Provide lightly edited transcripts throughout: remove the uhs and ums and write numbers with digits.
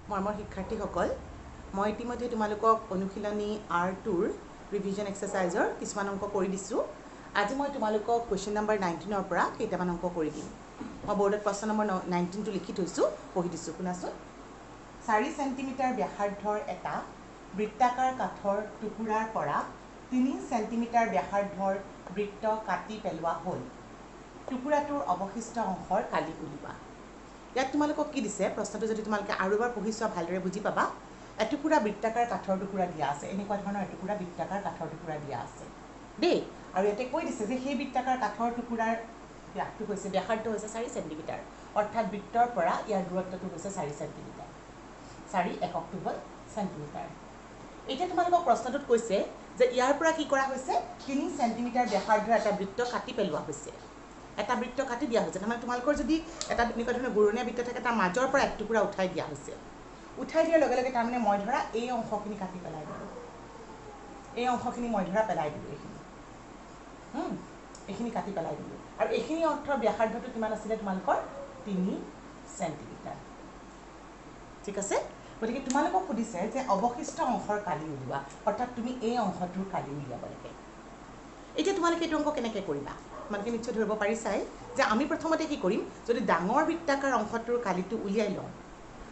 মৰমৰ শিক্ষাৰ্থীসকল মই ইতিমধ্যে তোমালোকক অনুশীলনী R2ৰ ৰিভিজন এক্সাৰসাইজৰ কিছুমান অংক কৰি দিছোঁ। আজি মই তোমালোকক কোৱেশ্চন নম্বৰ 19ৰ পৰা কেইটামান অংক কৰি দিম। মই বৰ্ডত প্ৰশ্ন নম্বৰ 19টো লিখি থৈছোঁ, পঢ়ি দিছোঁ, শুনাচোন। 4 সেণ্টিমিটাৰ ব্যাসাৰ্ধৰ এটা বৃত্তাকাৰ কাঠৰ টুকুৰাৰ পৰা 3 সেণ্টিমিটাৰ ব্যাসাৰ্ধৰ বৃত্ত কাটি পেলোৱা হ'ল। টুকুৰাটোৰ অৱশিষ্ট অংশৰ কালি উলিওৱা। ইয়াত তোমালোকক কি দিছে, প্ৰশ্নটো যদি তোমালোকে আৰু এবাৰ পঢ়ি চোৱা ভালদৰে বুজি পাবা। এটুকুৰা বৃত্তাকাৰ কাঠৰ টুকুৰা দিয়া আছে, এনেকুৱা ধৰণৰ এটুকুৰা বৃত্তাকাৰ কাঠৰ টুকুৰা দিয়া আছে দেই। আৰু ইয়াতে কৈ দিছে যে সেই বৃত্তাকাৰ কাঠৰ টুকুৰাৰ ব্যাসটো হৈছে, ব্যাসাৰ্ধ হৈছে 4 সেণ্টিমিটাৰ, অৰ্থাৎ বৃত্তৰ পৰা ইয়াৰ দূৰত্বটো হৈছে 4 সেণ্টিমিটাৰ। 4 এককটো হ'ল সেণ্টিমিটাৰ। এতিয়া তোমালোকক প্ৰশ্নটোত কৈছে যে ইয়াৰ পৰা কি কৰা হৈছে, 3 সেণ্টিমিটাৰ ব্যাসাৰ্ধৰ এটা বৃত্ত কাটি পেলোৱা হৈছে। এটা বৃত্ত কাটি দিয়া হৈছে, তাৰমানে তোমালোকৰ যদি এটা এনেকুৱা ধৰণৰ ঘূৰণীয়া বৃত্ত থাকে, তাৰ মাজৰ পৰা এক টুকুৰা উঠাই দিয়া হৈছে। উঠাই দিয়াৰ লগে লগে তাৰমানে মই ধৰা এই অংশখিনি কাটি পেলাই দিলোঁ, এই অংশখিনি মই ধৰা পেলাই দিলোঁ, এইখিনি কাটি পেলাই দিলোঁ। আৰু এইখিনি অৰ্থৰ ব্যাসাৰ্ধটো কিমান আছিলে তোমালোকৰ, 3 সেণ্টিমিটাৰ। ঠিক আছে। গতিকে তোমালোকক সুধিছে যে অৱশিষ্ট অংশৰ কালি উলিওৱা, অৰ্থাৎ তুমি এই অংশটোৰ কালি উলিয়াব লাগে। এতিয়া তোমালোকে এইটো অংক কেনেকৈ কৰিবা, তোমালোকে নিশ্চয় ধৰিব পাৰিছাই যে আমি প্ৰথমতে কি কৰিম, যদি ডাঙৰ বৃত্তাকাৰ অংশটোৰ কালিটো উলিয়াই লওঁ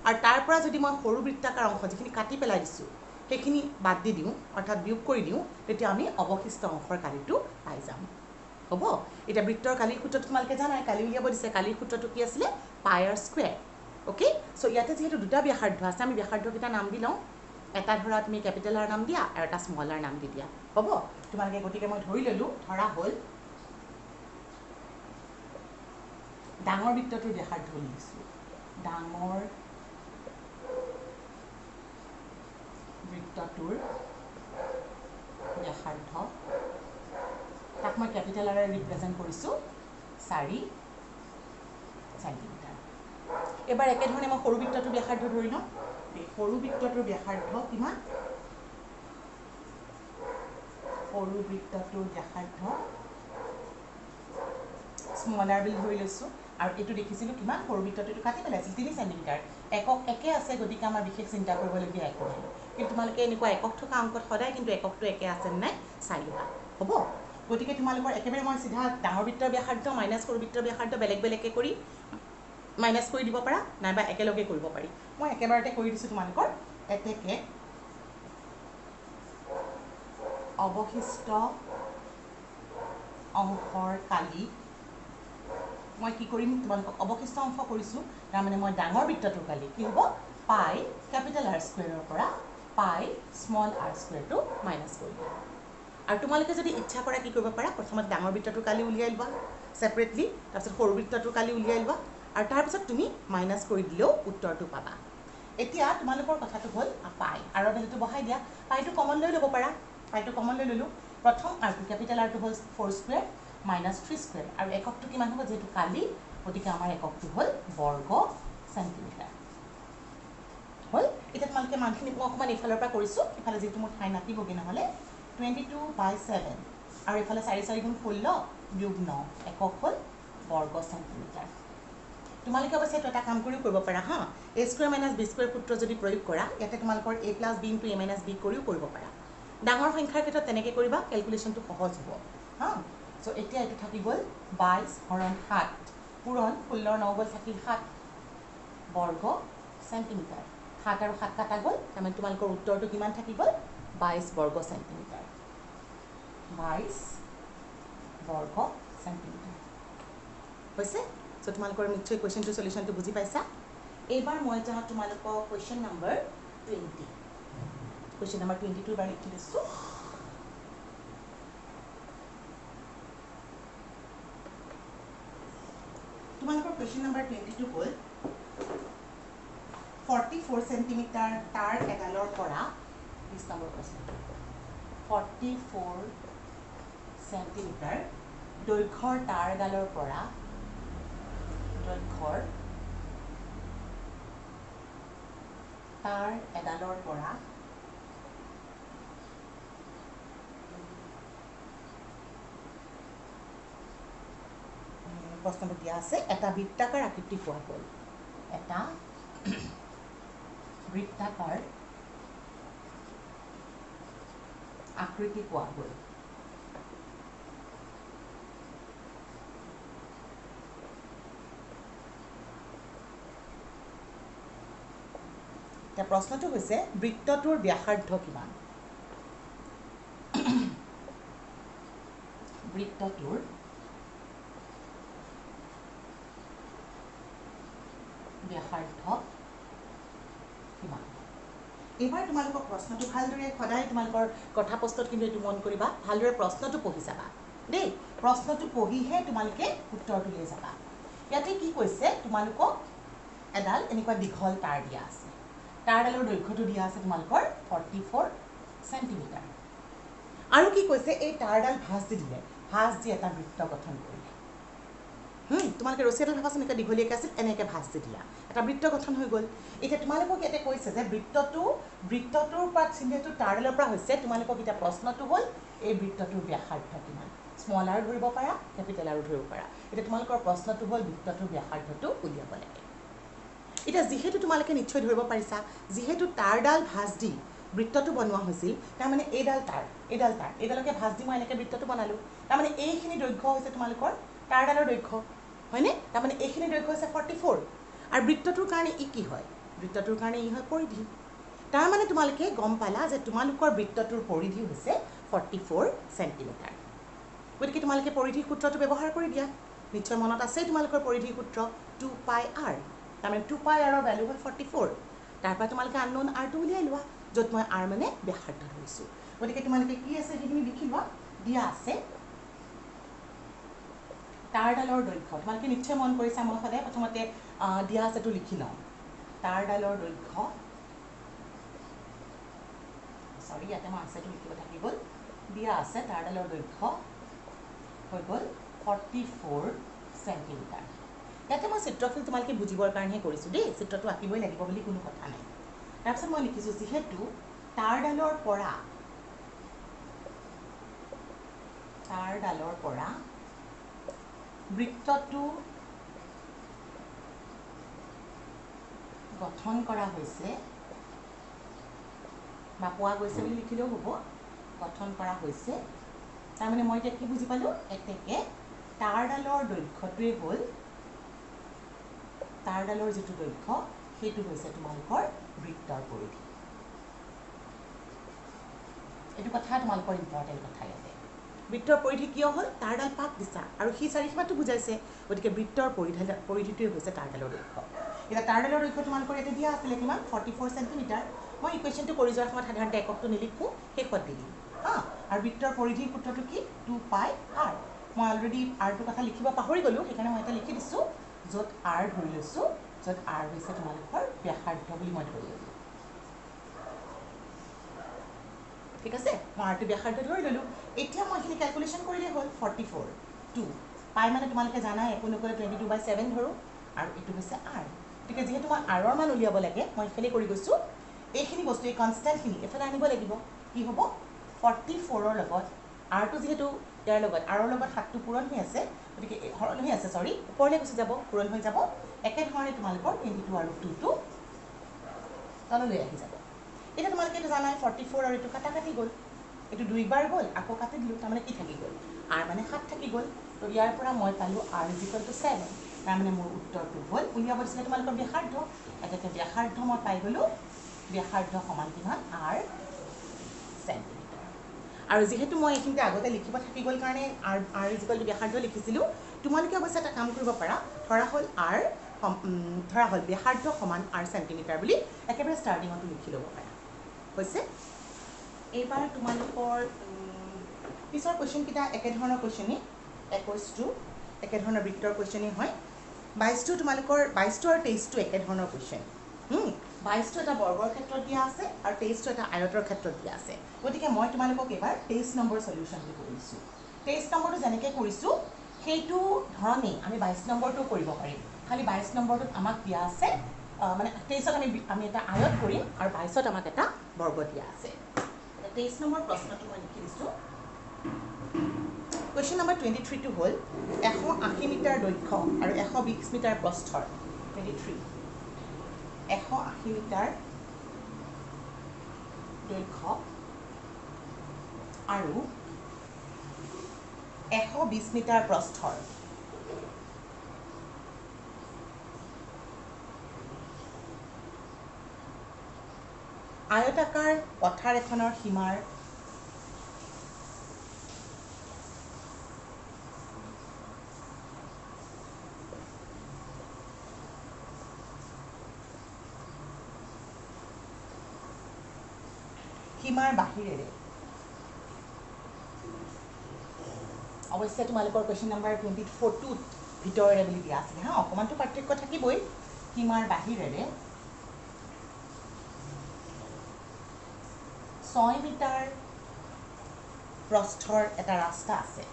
আৰু তাৰ পৰা যদি মই সৰু বৃত্তাকাৰ অংশ যিখিনি কাটি পেলাই দিছোঁ সেইখিনি বাদ দি দিওঁ, অৰ্থাৎ বিয়োগ কৰি দিওঁ, তেতিয়া আমি অৱশিষ্ট অংশৰ কালিটো পাই যাম। হ'ব। এতিয়া বৃত্তৰ কালিৰ সূত্ৰটো তোমালোকে জানাই, কালি উলিয়াব দিছে। কালিৰ সূত্ৰটো কি আছিলে, পাইৰ স্কুৱেৰ। অ'কে। চ' ইয়াতে যিহেতু দুটা ব্যাসাৰ্ধ আছে, আমি ব্যাসাৰ্ধকেইটা নাম দি লওঁ। এটা ধৰা তুমি কেপিটেল আৰ নাম দিয়া আৰু এটা স্মল আৰ নাম দি দিয়া। হ'ব। তোমালোকে গতিকে মই ধৰি ল'লোঁ, ধৰা হ'ল ডাঙৰ বৃত্তটোৰ ব্যাসাৰ্ধ লিখিছোঁ, ডাঙৰ বৃত্তটোৰ ব্যাসাৰ্ধ, তাক মই কেপিটেল আৰে ৰিপ্ৰেজেণ্ট কৰিছোঁ 4 সেণ্টিমিটাৰ। এবাৰ একেধৰণে মই সৰু বৃত্তটোৰ ব্যাসাৰ্ধ ধৰি লওঁ। সৰু বৃত্তটোৰ ব্যাসাৰ্ধ কিমান, সৰু বৃত্তটোৰ ব্যাসাৰ্ধ স্মল আৰ বুলি ধৰি লৈছোঁ। আৰু এইটো দেখিছিলোঁ কিমান, সৰু বৃত্তটো কাটি পেলাইছিল 3 সেণ্টিমিটাৰ। একক একে আছে, গতিকে আমাৰ বিশেষ চিন্তা কৰিবলগীয়া একো নাই। কিন্তু তোমালোকে এনেকুৱা একক থকা অংকত সদায় কিন্তু এককটো একে আছে নে নাই চাই লোৱা। হ'ব। গতিকে তোমালোকৰ একেবাৰে মই চিধা ডাঙৰ বৃত্তৰ ব্যাসাৰ্ধ মাইনাছ সৰু বৃত্তৰ ব্যাসাৰ্ধ বেলেগ বেলেগকৈ কৰি মাইনাছ কৰি দিব পাৰা, নাইবা একেলগে কৰিব পাৰি। মই একেবাৰতে কৰি দিছোঁ তোমালোকৰ। এতেকে অৱশিষ্ট অংশৰ কালি মই কি কৰিম, তোমালোকক অৱশিষ্ট অংশ কৰিছোঁ, তাৰমানে মই ডাঙৰ বৃত্তটোৰ কালি কি হ'ব, পাই কেপিটেল আৰ স্কুৱেৰৰ পৰা পাই স্মল আৰ স্কুৱেৰটো মাইনাছ কৰি দিম। আৰু তোমালোকে যদি ইচ্ছা কৰা কি কৰিব পাৰা, প্ৰথমতে ডাঙৰ বৃত্তটোৰ কালি উলিয়াই লোৱা ছেপাৰেটলি, তাৰপিছত সৰু বৃত্তটোৰ কালি উলিয়াই লোৱা, আৰু তাৰপিছত তুমি মাইনাছ কৰি দিলেও উত্তৰটো পাবা। এতিয়া তোমালোকৰ কথাটো হ'ল পাই, আৰৰ ভেলুটো বহাই দিয়া। পাইটো কমন লৈ ল'ব পাৰা, পাইটো কমন লৈ ল'লোঁ। প্ৰথম আৰটো কেপিটেল আৰটো হ'ল 4 স্কুৱেৰ মাইনাছ 3 স্কুৱেৰ, আৰু এককটো কিমান হ'ব, যিহেতু কালি, গতিকে আমাৰ এককটো হ'ল বৰ্গ সেণ্টিমিটাৰ। হ'ল। এতিয়া তোমালোকে মানখিনি মই অকণমান এইফালৰ পৰা কৰিছোঁ, ইফালে যিহেতু মোৰ ঠাই নাতিবগৈ নহ'লে। 22/7 আৰু এইফালে 4 4 গুণ 16 বিয়োগ 9, একক হ'ল বৰ্গ সেণ্টিমিটাৰ। তোমালোকে অৱশ্যে এইটো এটা কাম কৰিও কৰিব পাৰা হা, a square minus B square সূত্ৰ যদি প্ৰয়োগ কৰা, ইয়াতে তোমালোকৰ a plus B into a minus B কৰিও কৰিব পাৰা। ডাঙৰ সংখ্যাৰ ক্ষেত্ৰত তেনেকৈ কৰিবা, কেলকুলেশ্যনটো সহজ হ'ব হা। চ' এতিয়া এইটো থাকি গ'ল 22 হৰণ 7 পূৰণ 16 9 গ'ল থাকিল 7 বৰ্গ সেণ্টিমিটাৰ। 7 আৰু 7 কাটা গ'ল, তাৰমানে তোমালোকৰ উত্তৰটো কিমান থাকি গ'ল, 22 বৰ্গ সেণ্টিমিটাৰ। 22 বৰ্গ সেণ্টিমিটাৰ হৈছে। চ' তোমালোকৰ নিশ্চয় কুৱেশ্যনটোৰ চলিউশ্যনটো বুজি পাইছা। এইবাৰ মই যাওঁ তোমালোকক কুৱেশ্যন নম্বৰ 20। কুৱেশ্যন নম্বৰ 22 এবাৰ লিখি দিছোঁ। তোমালোকৰ কুৱেশ্যন নম্বৰ 22 হ'ল 44 সেণ্টিমিটাৰ তাঁৰ এডালৰ পৰা 20 নম্বৰ প্ৰশ্ন, 44 সেণ্টিমিটাৰ দৈৰ্ঘ্যৰ তাঁৰ এডালৰ পৰা প্ৰশ্নটো দিয়া আছে, এটা বৃত্তাকাৰ আকৃতি পোৱা গ'ল। এটা বৃত্তাকাৰ আকৃতি পোৱা গ'ল। এতিয়া প্ৰশ্নটো হৈছে বৃত্তটোৰ ব্যাসাৰ্ধ কিমান? বৃত্তটোৰ ব্যাসাৰ্ধ কিমান? এইবাৰ তোমালোকৰ প্ৰশ্নটো ভালদৰে সদায় তোমালোকৰ কথা প্ৰশ্নত কিন্তু এইটো মন কৰিবা, ভালদৰে প্ৰশ্নটো পঢ়ি যাবা দেই। প্ৰশ্নটো পঢ়িহে তোমালোকে উত্তৰটো লৈ যাবা। ইয়াতে কি কৈছে, তোমালোকক এডাল এনেকুৱা দীঘল তাঁৰ দিয়া আছে। তাঁৰডালৰ দৈৰ্ঘ্যটো দিয়া আছে তোমালোকৰ 44 চেণ্টিমিটাৰ। আৰু কি কৈছে, এই তাঁৰডাল ভাঁজ দি দিলে, ভাঁজ দি এটা বৃত্ত গঠন কৰিলে। তোমালোকে ৰছী এডাল ভাবাচোন, এনেকৈ দীঘলীয়াকৈ আছিল, এনেকৈ ভাঁজ দি দিলা, এটা বৃত্ত গঠন হৈ গ'ল। এতিয়া তোমালোকক ইয়াতে কৈছে যে বৃত্তটোৰ পৰা চিহ্নটো তাঁৰডালৰ পৰা হৈছে, তোমালোকক এতিয়া প্ৰশ্নটো হ'ল এই বৃত্তটোৰ ব্যাসাৰ্ধ কিমান? স্মল আৰ ধৰিব পাৰা, কেপিটেল আৰো ধৰিব পাৰা। এতিয়া তোমালোকৰ প্ৰশ্নটো হ'ল বৃত্তটোৰ ব্যাসাৰ্ধটো উলিয়াব লাগে। এতিয়া যিহেতু তোমালোকে নিশ্চয় ধৰিব পাৰিছা, যিহেতু তাঁৰডাল ভাঁজ দি বৃত্তটো বনোৱা হৈছিল, তাৰমানে এইডাল এইডালকে ভাঁজ দি মই এনেকৈ বৃত্তটো বনালোঁ। তাৰমানে এইখিনি দৈৰ্ঘ্য হৈছে তোমালোকৰ তাঁৰডালৰ দৈৰ্ঘ্য, হয়নে? তাৰমানে এইখিনি দৈৰ্ঘ্য হৈছে 44। আৰু বৃত্তটোৰ কাৰণে ই কি হয়? বৃত্তটোৰ কাৰণে ই হয় পৰিধি। তাৰমানে তোমালোকে গম পালা যে তোমালোকৰ বৃত্তটোৰ পৰিধি হৈছে 44 চেণ্টিমিটাৰ। গতিকে তোমালোকে পৰিধিৰ সূত্ৰটো ব্যৱহাৰ কৰি দিয়া। নিশ্চয় মনত আছেই তোমালোকৰ পৰিধিৰ সূত্ৰ 2πr। তাৰমানে 2πr ভেলু হ'ল 44। তাৰপৰা তোমালোকে আননোন আৰটো উলিয়াই লোৱা, য'ত মই আৰ মানে ব্যাসাৰ্ধ ধৰিছোঁ। গতিকে তোমালোকে কি আছে সেইখিনি লিখি লোৱা। দিয়া আছে তাঁৰডালৰ দৈৰ্ঘ্য, তোমালোকে নিশ্চয় মন কৰিছা, মই সদায় প্ৰথমতে দিয়া আছেটো লিখি লওঁ। তাঁৰডালৰ দৈৰ্ঘ্য, চৰি ইয়াতে মই আছেটো লিখিব থাকি গ'ল। দিয়া আছে তাঁৰডালৰ দৈৰ্ঘ্য হৈ গ'ল 44 চেণ্টিমিটাৰ। ইয়াতে মই চিত্ৰখিনি তোমালোকে বুজিবৰ কাৰণেহে কৰিছোঁ দেই, চিত্ৰটো আঁকিবই লাগিব বুলি কোনো কথা নাই। তাৰপিছত মই লিখিছোঁ, যিহেতু তাঁৰডালৰ পৰা বৃত্তটো গঠন কৰা হৈছে বা পোৱা গৈছে বুলি লিখিলেও হ'ব, গঠন কৰা হৈছে। তাৰমানে মই এতিয়া কি বুজি পালোঁ, এতেকে তাঁৰডালৰ দৈৰ্ঘ্যটোৱে হ'ল, তাঁৰডালৰ যিটো দৈৰ্ঘ্য সেইটো হৈছে তোমালোকৰ বৃত্তৰ পৰিধি। এইটো কথা তোমালোকৰ ইম্পৰ্টেণ্ট কথা। ইয়াতে বৃত্তৰ পৰিধি কিয় হ'ল, তাঁৰডাল পাক দিছা আৰু সি চাৰিসীমাটো বুজাইছে, গতিকে বৃত্তৰ পৰিধিটোৱে হৈছে তাঁৰডালৰ দৈৰ্ঘ্য। এতিয়া তাঁৰডালৰ দৈৰ্ঘ্য তোমালোকৰ ইয়াতে দিয়া আছিলে কিমান, 44 চেণ্টিমিটাৰ। মই ইকুৱেশ্যনটো কৰি যোৱাৰ সময়ত সাধাৰণতে এককটো নিলিখোঁ, শেষত দি দিম। আৰু বৃত্তৰ পৰিধিৰ সূত্ৰটো কি, 2πr। মই অলৰেডি আৰটোৰ কথা লিখিব পাহৰি গ'লোঁ, সেইকাৰণে মই এটা লিখি দিছোঁ, য'ত আৰ ধৰি লৈছোঁ, য'ত আৰ হৈছে তোমালোকৰ ব্যাসাৰ্ধ বুলি মই ধৰি ল'লোঁ। ঠিক আছে, মই আৰটো ব্যাসাৰ্ধ ধৰি ল'লোঁ। এতিয়া মই এইখিনি কেলকুলেশ্যন কৰিলেই হ'ল। 44 2 পাই মানে তোমালোকে জানাই, একো নকৰিলে 22/7 ধৰোঁ, আৰু এইটো হৈছে আৰ। গতিকে যিহেতু মই আৰৰ মান উলিয়াব লাগে, মই এইফালে কৰি গৈছোঁ। এইখিনি বস্তু, এই কনষ্টেণ্টখিনি এফালে আনিব লাগিব। কি হ'ব, 44ৰ লগত আৰটো, যিহেতু ইয়াৰ লগত আৰৰ লগত 7টো পূৰণ হৈ আছে, গতিকে হৰণ হৈ আছে, চৰি ওপৰলৈ গুচি যাব, পূৰণ হৈ যাব। একেধৰণে তোমালোকৰ 22 আৰু 2টো তললৈ আহি যাব। এতিয়া তোমালোকে এইটো জানাই, 44 আৰু এইটো কাটি গ'ল, এইটো 2 বাৰ গ'ল, আকৌ কাটি দিলোঁ, তাৰমানে কি থাকি গ'ল, আৰ মানে 7 থাকি গ'ল। তো ইয়াৰ পৰা মই পালোঁ আৰ = 7। তাৰমানে মোৰ উত্তৰটো হ'ল, উলিয়াব দিছিলে তোমালোকৰ ব্যাসাৰ্ধ। এতেকে ব্যাসাৰ্ধ মই পাই গ'লোঁ, ব্যাসাৰ্ধ সমান কিমান, আৰ চেণ্টিমিটাৰ। আৰু যিহেতু মই এইখিনিতে আগতে লিখিব থাকি গ'ল কাৰণে আৰ ব্যাসাৰ্ধ লিখিছিলোঁ, তোমালোকে অৱশ্যে এটা কাম কৰিব পাৰা, ধৰা হ'ল ব্যাসাৰ্ধ সমান আৰ চেণ্টিমিটাৰ বুলি একেবাৰে ষ্টাৰ্টিঙতো লিখি ল'ব পাৰা। হৈছে, এইবাৰ তোমালোকৰ পিছৰ কুৱেশ্যনকেইটা একেধৰণৰ কুৱেশ্যনেই, 21টো একেধৰণৰ বৃত্তৰ কুৱেশ্যনেই হয়। 22টো তোমালোকৰ 22টো আৰু 23টো একেধৰণৰ কুৱেশ্যন। 22টো এটা বৰ্গৰ ক্ষেত্ৰত দিয়া আছে আৰু 23টো এটা আয়তৰ ক্ষেত্ৰত দিয়া আছে। গতিকে মই তোমালোকক এইবাৰ 23 নম্বৰ চলিউশ্যনটো কৰিছোঁ। 23 নম্বৰটো যেনেকৈ কৰিছোঁ সেইটো ধৰণেই আমি 22 নম্বৰটো কৰিব পাৰিম। খালি 22 নম্বৰটোত আমাক দিয়া আছে, মানে 23ত আমি এটা আয়ত কৰিম আৰু 22ত আমাক এটা বৰ্গ দিয়া আছে। 23 নম্বৰ প্ৰশ্নটো মই লিখি দিছোঁ। কুৱেশ্যন নম্বৰ 23টো হ'ল 180 মিটাৰ দৈৰ্ঘ্য আৰু 120 মিটাৰ প্ৰস্থৰ। 23 180 মিটাৰ দৈৰ্ঘ্য আৰু 120 মিটাৰ প্ৰস্থৰ আয়তাকাৰ পথাৰ এখনৰ সীমাৰ বাহিৰেৰে অৱশ্যে তোমালোকৰ কুৱেশ্যন নম্বৰ 24 ভিতৰেৰে বুলি দিয়া আছিলে হা অকণমানটো পাৰ্থক্য থাকিবই সীমাৰ বাহিৰেৰে 6 মিটাৰ প্ৰস্থৰ এটা ৰাস্তা আছে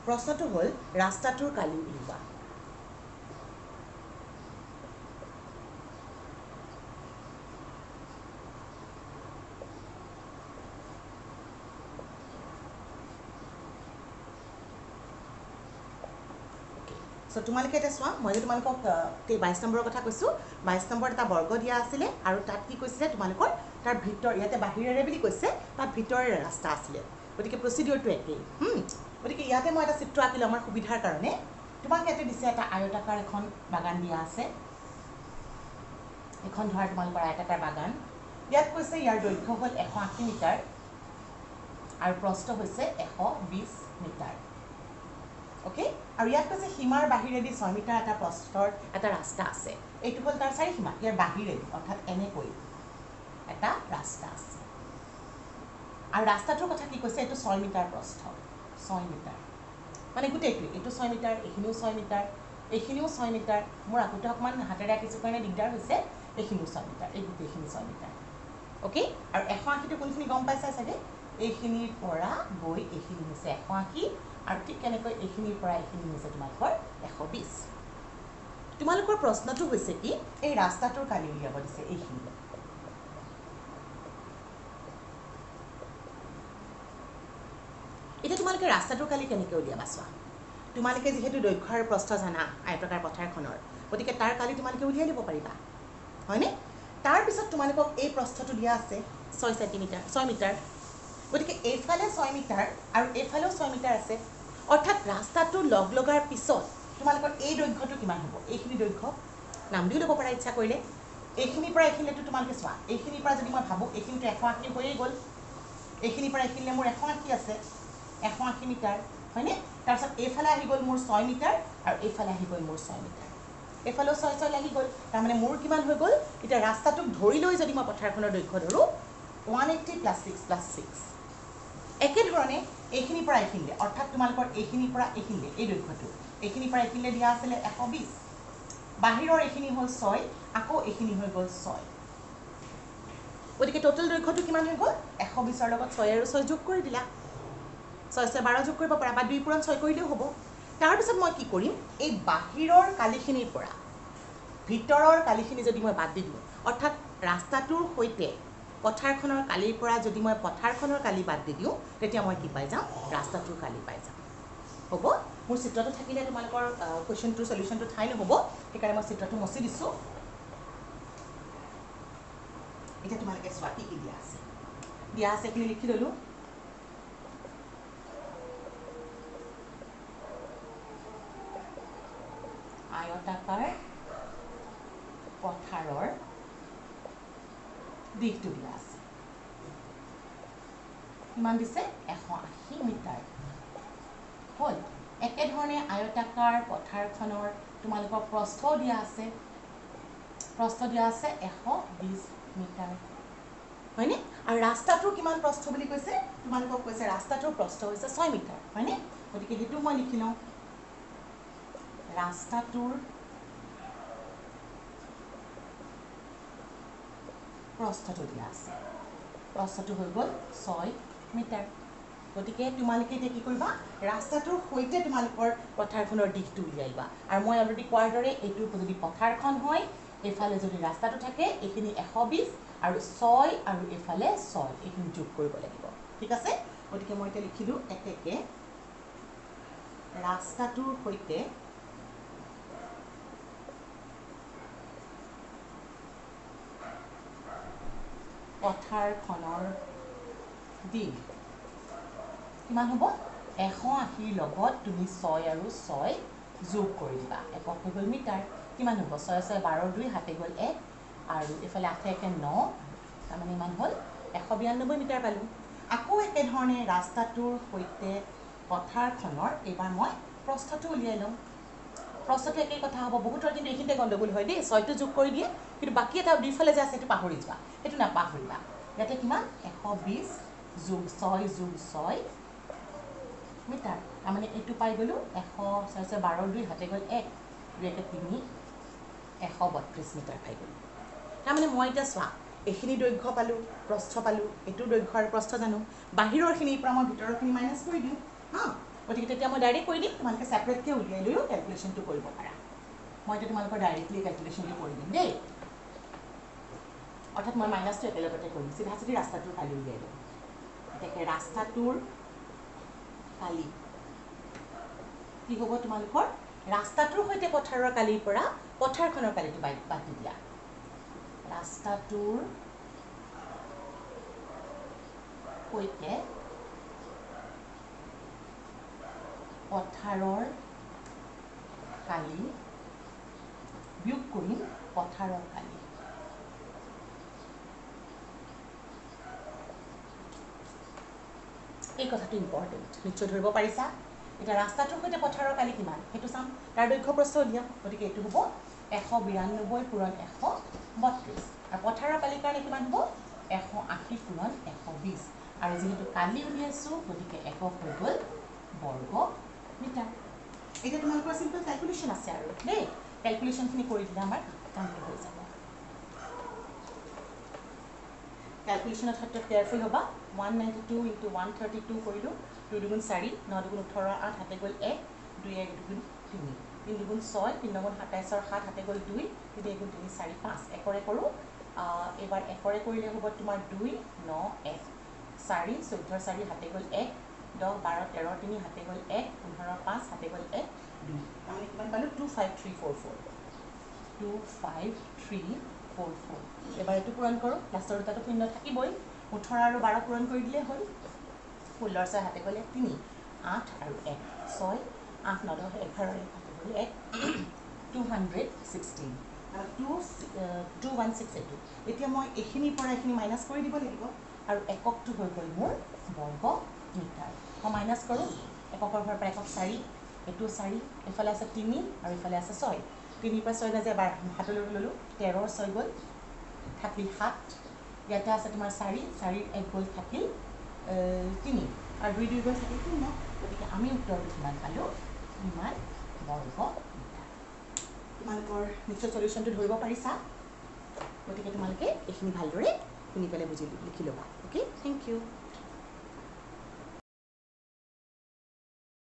প্ৰশ্নটো হ'ল ৰাস্তাটোৰ কালি উলিওৱা সো তোমালোকে এটা চোৱা মই যে তোমালোকক 22 নম্বৰৰ কথা কৈছোঁ 22 নম্বৰত এটা বৰ্গ দিয়া আছিলে আৰু তাত কি কৈছিলে তোমালোকৰ তাৰ ভিতৰ ইয়াতে বাহিৰেৰে বুলি কৈছে তাত ভিতৰেৰে ৰাস্তা আছিলে গতিকে প্ৰচিডিউৰটো একেই গতিকে ইয়াতে মই এটা চিত্ৰ আঁকিলোঁ আমাৰ সুবিধাৰ কাৰণে তোমাক ইয়াতে দিছে এটা আয়তাকাৰ এখন বাগান দিয়া আছে এখন ধৰা তোমালোকৰ আয়তাকাৰ বাগান ইয়াত কৈছে ইয়াৰ দৈৰ্ঘ্য হ'ল 180 মিটাৰ আৰু প্ৰস্থ হৈছে 120 মিটাৰ ওকে আৰু ইয়াত কৈছে সীমাৰ বাহিৰেদি 6 মিটাৰ এটা প্ৰস্থৰ এটা ৰাস্তা আছে এইটো হ'ল তাৰ চাৰি সীমা ইয়াৰ বাহিৰেদি অৰ্থাৎ এনেকৈ এটা ৰাস্তা আছে আৰু ৰাস্তাটোৰ কথা কি কৈছে এইটো 6 মিটাৰ প্ৰস্থ 6 মিটাৰ মানে গোটেইটো এইটো 6 মিটাৰ এইখিনিও 6 মিটাৰ এইখিনিও 6 মিটাৰ মোৰ আগতে অকণমান হাতেৰে আঁকিছোঁ কাৰণে দিগদাৰ হৈছে এইখিনিও 6 মিটাৰ এই গোটেইখিনি 6 মিটাৰ ওকে আৰু 180টো কোনখিনি গম পাইছা চাগে এইখিনিৰ পৰা গৈ এইখিনি হৈছে 180 আৰু ঠিক কেনেকৈ এইখিনিৰ পৰা এইখিনি হৈছে তোমালোকৰ 120 তোমালোকৰ প্ৰশ্নটো হৈছে কি এই ৰাস্তাটোৰ কালি উলিয়াব দিছে এইখিনি এটা তোমালোকে ৰাস্তাটোৰ কালি কেনেকৈ উলিয়াবা চোৱা তোমালোকে যেহেতু দৈৰ্ঘ্য আৰু প্ৰস্থ জানা আয়তাকাৰ পথাৰখনৰ গতিকে তাৰ কালি তোমালোকে উলিয়াই দিব পাৰিবা হয়নে তাৰ পিছত তোমালোকক এই প্ৰস্থটো দিয়া আছে 6 সেন্টিমিটাৰ 6 মিটাৰ গতিকে এইফালে 6 মিটাৰ আৰু এইফালেও 6 মিটাৰ আছে অৰ্থাৎ ৰাস্তাটো লগ লগাৰ পিছত তোমালোকৰ এই দৈৰ্ঘ্যটো কিমান হ'ব এইখিনি দৈৰ্ঘ্য নাম দিও ল'ব পাৰা ইচ্ছা কৰিলে এইখিনিৰ পৰা এইখিনিলৈতো তোমালোকে চোৱা এইখিনিৰ পৰা যদি মই ভাবোঁ এইখিনিতো 180 হৈয়ে গ'ল এইখিনিৰ পৰা এইখিনিলৈ মোৰ 180 আছে 180 মিটাৰ হয়নে তাৰপিছত এইফালে আহি গ'ল মোৰ 6 মিটাৰ আৰু এইফালে আহি গ'ল মোৰ 6 মিটাৰ এইফালেও 6 লাগি গ'ল তাৰমানে মোৰ কিমান হৈ গ'ল এতিয়া ৰাস্তাটোক ধৰি লৈ যদি মই পথাৰখনৰ দৈৰ্ঘ্য ধৰোঁ 180 + 6 + 6 একেধৰণে এইখিনিৰ পৰা এইখিনিলৈ অৰ্থাৎ তোমালোকৰ এইখিনিৰ পৰা এইখিনিলৈ এই দৈৰ্ঘ্যটো এইখিনিৰ পৰা এইখিনিলৈ দিয়া আছিলে 120 বাহিৰৰ এইখিনি হ'ল 6 আকৌ এইখিনি হৈ গ'ল 6 গতিকে টোটেল দৈৰ্ঘ্যটো কিমান হৈ গ'ল 120ৰ লগত 6 আৰু 6 যোগ কৰি দিলা 6 12 যোগ কৰিব পাৰা বা 2 পূৰণ 6 কৰিলেও হ'ব তাৰপিছত মই কি কৰিম এই বাহিৰৰ কালিখিনিৰ পৰা ভিতৰৰ কালিখিনি যদি মই বাদ দি দিওঁ অৰ্থাৎ ৰাস্তাটোৰ সৈতে পথাৰখনৰ কালিৰ পৰা যদি মই পথাৰখনৰ কালি বাদ দি দিওঁ তেতিয়া মই কি পাই যাম ৰাস্তাটোৰ কালি পাই যাম হ'ব মোৰ চিত্ৰটো থাকিলে তোমালোকৰ কুৱেশ্যনটোৰ সলিউশ্যনটো ঠাই নহ'ব সেইকাৰণে মই চিত্ৰটো মচি দিছোঁ এতিয়া তোমালোকে চোৱা কি কি দিয়া আছে এইখিনি লিখি ল'লোঁ আয়তাকাৰ পথাৰৰ দিশটো দিয়া আছে কিমান দিছে 180 মিটাৰ হ'ল একেধৰণে আয়তাকাৰ পথাৰখনৰ তোমালোকৰ প্ৰস্থও দিয়া আছে 120 মিটাৰ হয়নে আৰু ৰাস্তাটোৰ কিমান প্ৰস্থ বুলি কৈছে তোমালোকক কৈছে ৰাস্তাটোৰ প্ৰস্থ হৈছে 6 মিটাৰ হয়নে গতিকে সেইটো মই লিখি লওঁ ৰাস্তাটোৰ প্ৰস্থটো দিয়া আছে প্ৰস্থটো হৈ গ'ল 6 মিটাৰ গতিকে তোমালোকে এতিয়া কি কৰিবা ৰাস্তাটোৰ সৈতে তোমালোকৰ পথাৰখনৰ দিশটো উলিয়াইবা আৰু মই অলৰেডি কোৱাৰ দৰে এইটো যদি পথাৰখন হয় এইফালে যদি ৰাস্তাটো থাকে এইখিনি 120 আৰু 6 আৰু এইফালে 6 এইখিনি যোগ কৰিব লাগিব ঠিক আছে গতিকে মই এতিয়া লিখিলোঁ এতেকে ৰাস্তাটোৰ সৈতে পথাৰখনৰ দিশ কিমান হ'ব 180 লগত তুমি 6 আৰু 6 যোগ কৰি দিবা একক হৈ গ'ল মিটাৰ কিমান হ'ব 6 6 12 2 হাতে গ'ল 1 আৰু এফালে 8 1 9 তাৰমানে ইমান হ'ল 192 মিটাৰ পালোঁ আকৌ একেধৰণে ৰাস্তাটোৰ সৈতে পথাৰখনৰ এবাৰ মই প্ৰস্থটো উলিয়াই লওঁ প্ৰস্থটো একেই কথা হ'ব বহুতৰ কিন্তু এইখিনিতে গণ্ডগোল হয় দেই 6টো যোগ কৰি দিয়ে কিন্তু বাকী এটা দুইফালে যে আছে সেইটো পাহৰি যোৱা সেইটো নাপাহৰিবা ইয়াতে কিমান 120 যোগ 6 যোগ 6 মিটাৰ তাৰমানে এইটো পাই গ'লোঁ 100 12 2 হাতে গ'ল 1 2 1 3 132 মিটাৰ পাই গ'লোঁ তাৰমানে মই এতিয়া চোৱা এইখিনি দৈৰ্ঘ্য পালোঁ প্ৰস্থ পালোঁ এইটো দৈৰ্ঘ্য আৰু প্ৰস্থ জানো বাহিৰৰখিনিৰ পৰা মই ভিতৰৰখিনি মাইনাছ কৰি দিওঁ হা গতিকে তেতিয়া মই ডাইৰেক্ট কৰি দিম তোমালোকে ছেপাৰেটকৈ উলিয়াই লৈও কেলকুলেশ্যনটো কৰিব পাৰা মই এতিয়া তোমালোকৰ ডাইৰেক্টলি কেলকুলেশ্যনটো কৰি দিম দেই অৰ্থাৎ মই মাইনাছটো একেলগতে কৰিম চিধা চিধি ৰাস্তাটোৰ কালি উলিয়াই দিম এতিয়া ৰাস্তাটোৰ কালি কি হ'ব তোমালোকৰ ৰাস্তাটোৰ সৈতে পথাৰৰ কালিৰ পৰা পথাৰখনৰ কালিটো বাদ দি দিয়া ৰাস্তাটোৰ সৈতে পথাৰৰ কালি বিয়োগ কৰিম পথাৰৰ কালি এই কথাটো ইম্পৰ্টেণ্ট নিশ্চয় ধৰিব পাৰিছা এতিয়া ৰাস্তাটোৰ সৈতে পথাৰৰ কালি কিমান সেইটো চাম তাৰ দৈৰ্ঘ্য প্ৰস্থ উলিয়াম গতিকে এইটো হ'ব 192 পূৰণ 132 আৰু পথাৰৰ কালিৰ কাৰণে কিমান হ'ব 180 পূৰণ 120 আৰু যেহেতু কালি উলিয়াইছোঁ গতিকে একক হৈ গ'ল বৰ্গ মিটাৰ এতিয়া তোমালোকৰ চিম্পল কেলকুলেশ্যন আছে আৰু দেই কেলকুলেশ্যনখিনি কৰি দিলে আমাৰ কামটো হৈ যাব কেলকুলেশ্যনৰ ক্ষেত্ৰত কেয়াৰফুল হ'বা 192 ইনটু 132 কৰিলোঁ 2 দুগুণ 4 9 দুগুণ 18 8 হাতে গ'ল 1 2 1 দুগুণ 3 3 দুগুণ 6 3 দুগুণ 27 7 হাতে গ'ল 2 3 1 3 4 5 একৰে কৰোঁ এইবাৰ একৰে কৰিলে হ'ব তোমাৰ 2 9 1 4 14 4 হাতে গ'ল 1 10 12 13 3 হাতে গ'ল 1 15 5 হাতে গ'ল 1 2 তাৰমানে কিমান পালোঁ 25344 25344 এবাৰ এইটো পূৰণ কৰোঁ লাষ্টৰ দুটাটো শূন্য থাকিবই 18 আৰু 12 পূৰণ কৰি দিলে হ'ল 16 6 হাতে গ'লে 3 8 আৰু 1 6 8 9 10 11 হাতে গ'লে 1 216 216 এইটো এতিয়া মই এইখিনিৰ পৰা এইখিনি মাইনাছ কৰি দিব লাগিব আৰু এককটো হৈ গ'ল মোৰ বৰ্গ মিটাৰ মই মাইনাছ কৰোঁ এককৰ ঘৰৰ পৰা একক 4 এইটো 4 এইফালে আছে 3 আৰু এইফালে আছে 6 3 পৰা 6 নাযায় এবাৰ হাতলৈ ল'লোঁ 13 6 গ'ল থাকিল 7 ইয়াতে আছে তোমাৰ 4 1 গ'ল থাকিল 3 আৰু 2 2 গ'ল থাকিল 0 গতিকে আমি উত্তৰটো কিমান পালোঁ ইমান বৰ্গ মিটাৰ তোমালোকৰ নিশ্চয় সলিউশ্যনটো ধৰিব পাৰিছা গতিকে তোমালোকে এইখিনি ভালদৰে শুনি পেলাই বুজি লিখি ল'বা অ'কে থেংক ইউ